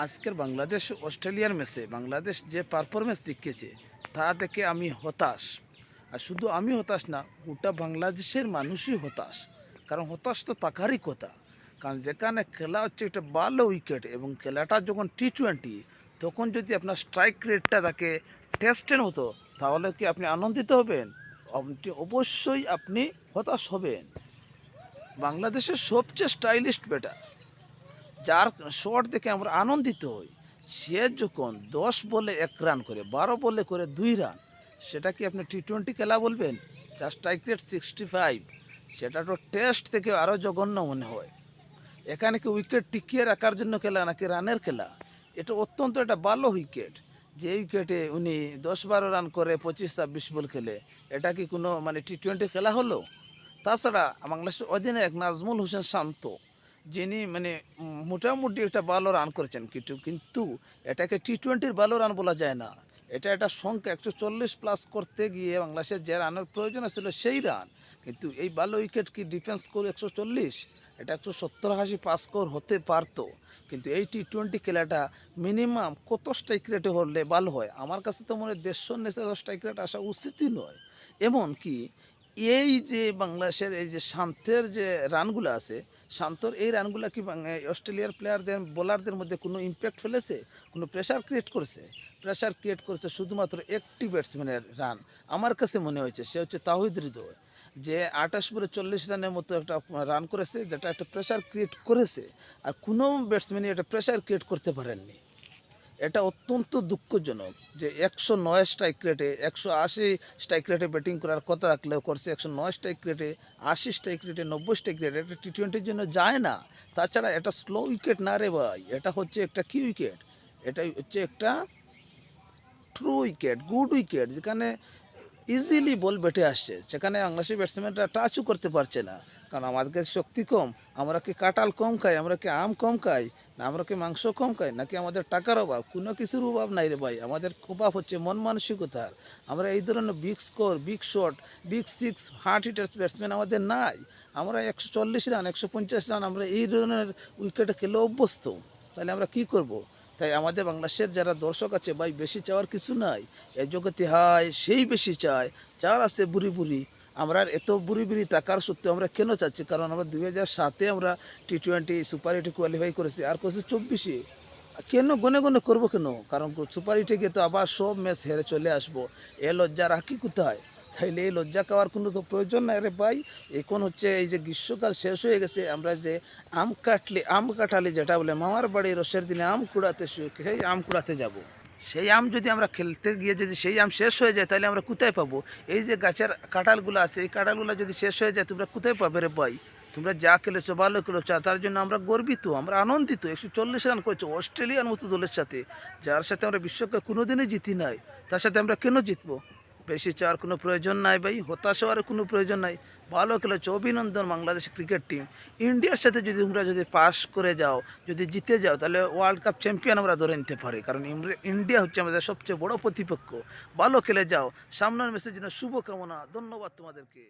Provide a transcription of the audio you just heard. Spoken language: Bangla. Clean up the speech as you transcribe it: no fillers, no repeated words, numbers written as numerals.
আজকের বাংলাদেশ অস্ট্রেলিয়ার ম্যাচে বাংলাদেশ যে পারফরমেন্স দেখিয়েছে তা দেখে আমি হতাশ। আর শুধু আমি হতাশ না, গোটা বাংলাদেশের মানুষই হতাশ। কারণ হতাশ তো তাকারই কথা, কারণ যেখানে খেলা হচ্ছে একটা ভালো উইকেট এবং খেলাটা যখন টি-20, তখন যদি আপনার স্ট্রাইক রেটটা থাকে টেস্টের মতো, তাহলে কি আপনি আনন্দিত হবেন? অবশ্যই আপনি হতাশ হবেন। বাংলাদেশের সবচেয়ে স্টাইলিস্ট ব্যাটার, যার শট দেখে আমরা আনন্দিত হই, সে যখন 10 বলে 1 রান করে, 12 বলে করে 2 রান, সেটা কি আপনি টি-20 খেলা বলবেন? যার স্ট্রাইক রেট 65, সেটা তো টেস্ট থেকে আরও জঘন্য মনে হয়। এখানে কি উইকেট টিকিয়ে রাখার জন্য খেলা নাকি রানের খেলা? এটা অত্যন্ত একটা ভালো উইকেট। যে উইকেটে উনি 10-12 রান করে 25-26 বল খেলে, এটা কি কোনো মানে টি-20 খেলা হলো? তাছাড়া বাংলাদেশের অধিনায়ক নাজমুল হোসেন শান্ত, যিনি মানে মোটামুটি একটা ভালো রান করেছেন, কিন্তু এটাকে টি-20-র ভালো রান বলা যায় না। এটা একটা সংখ্যা 140+ করতে গিয়ে বাংলাদেশের যে রানের প্রয়োজন ছিল সেই রান। কিন্তু এই ভালো উইকেট কি ডিফেন্স স্কোর 140? এটা 170-80 পাস স্কোর হতে পারতো। কিন্তু এই টি-20 খেলাটা মিনিমাম কত স্ট্রাইক রেটে হলে ভালো হয়? আমার কাছে তো মনে হয় 150 স্ট্রাইক রেট আসা উচিতই নয়। এমনকি এই যে বাংলাদেশের এই যে শান্তের যে রানগুলো আছে, শান্তর এই রানগুলো কি অস্ট্রেলিয়ার প্লেয়ারদের বোলারদের মধ্যে কোনো ইম্প্যাক্ট ফেলেছে, কোনো প্রেশার ক্রিয়েট করেছে? প্রেশার ক্রিয়েট করেছে শুধুমাত্র একটি ব্যাটসম্যানের রান। আমার কাছে মনে হয়েছে সে হচ্ছে তাওহিদ হৃদয়, যে 28 বলে 40 রানের মতো একটা রান করেছে, যেটা একটা প্রেশার ক্রিয়েট করেছে। আর কোনো ব্যাটসম্যানই এটা প্রেশার ক্রিয়েট করতে পারেননি। এটা অত্যন্ত দুঃখজনক যে 109 স্ট্রাইক রেটে, 180 স্ট্রাইক রেটে ব্যাটিং করার কথা রাখলেও করছে 109 স্ট্রাইক রেটে, 80 স্ট্রাইক রেটে, 90 স্ট্রাইক রেটে। এটা টি-20-র জন্য যায় না। তাছাড়া এটা স্লো উইকেট না রে ভাই, এটা হচ্ছে একটা কি উইকেট? এটাই হচ্ছে একটা ট্রু উইকেট, গুড উইকেট, যেখানে ইজিলি বল বেটে আসছে, সেখানে বাংলাদেশের ব্যাটসম্যানরা টাচও করতে পারছে না। কারণ আমাদের শক্তি কম, আমরা কি কাঁঠাল কম খাই, আমরা কি আম কম খাই, না আমরা কি মাংস কম খাই, নাকি আমাদের টাকার অভাব? কোনো কিছুর অভাব নাই রে ভাই, আমাদের অভাব হচ্ছে মন মানসিকতার। আমরা এই ধরনের big score, big shot, big six, hard hitters batsman আমাদের নাই। আমরা 140 রান, 150 রান আমরা এই ধরনের উইকেটে খেলে অভ্যস্ত। তাহলে আমরা কি করব? তাই আমাদের বাংলাদেশের যারা দর্শক আছে ভাই, বেশি চাওয়ার কিছু নাই। এই জগতে হায় সেই বেশি চায় যার আছে বুড়ি বুড়ি। আমরা এত বুড়ি বুড়ি টাকার সত্ত্বেও আমরা কেন চাচ্ছি? কারণ আমরা 2007-এ আমরা টি-20 সুপার 8 কোয়ালিফাই করেছি, আর করেছি 24-এ। কেন গনে গনে করবো কেন? কারণ সুপার 8-এ গিয়ে তো আবার সব ম্যাচ হেরে চলে আসবো। এ লজ্জা রাখি কোথায়? তাইলে এই লজ্জা খাওয়ার কোনো তো প্রয়োজন নাই রে ভাই। এখন হচ্ছে এই যে গ্রীষ্মকাল শেষ হয়ে গেছে, আমরা যে আম কাঁঠালি যেটা বলে, মামার বাড়ির রসের দিনে আম কুড়াতে সেই আম কুড়াতে যাব। সেই আম যদি আমরা খেলতে গিয়ে যদি সেই আম শেষ হয়ে যায়, তাহলে আমরা কোথায় পাবো? এই যে গাছের কাঁঠালগুলো আছে, এই কাঁঠালগুলো যদি শেষ হয়ে যায়, তোমরা কোথায় পাবে রে ভাই? তোমরা যা খেলেছো, ভালো খেলেছো, তার জন্য আমরা গর্বিত, আমরা আনন্দিত। 140 রান করেছো অস্ট্রেলিয়ার মতো দলের সাথে, যার সাথে আমরা বিশ্বকাপ কোনোদিনই জিতি নাই। তার সাথে আমরা কেন জিতবো? বেশি চাওয়ার কোনো প্রয়োজন নাই ভাই, হতাশ হওয়ার কোনো প্রয়োজন নাই। ভালো খেলেছো, অভিনন্দন বাংলাদেশ ক্রিকেট টিম। ইন্ডিয়ার সাথে যদি তোমরা যদি পাস করে যাও, যদি জিতে যাও, তাহলে ওয়ার্ল্ড কাপ চ্যাম্পিয়ন আমরা ধরে নিতে পারি। কারণ ইন্ডিয়া হচ্ছে আমাদের সবচেয়ে বড় প্রতিপক্ষ। ভালো খেলে যাও, সামনের ম্যাচের জন্য শুভকামনা। ধন্যবাদ তোমাদেরকে।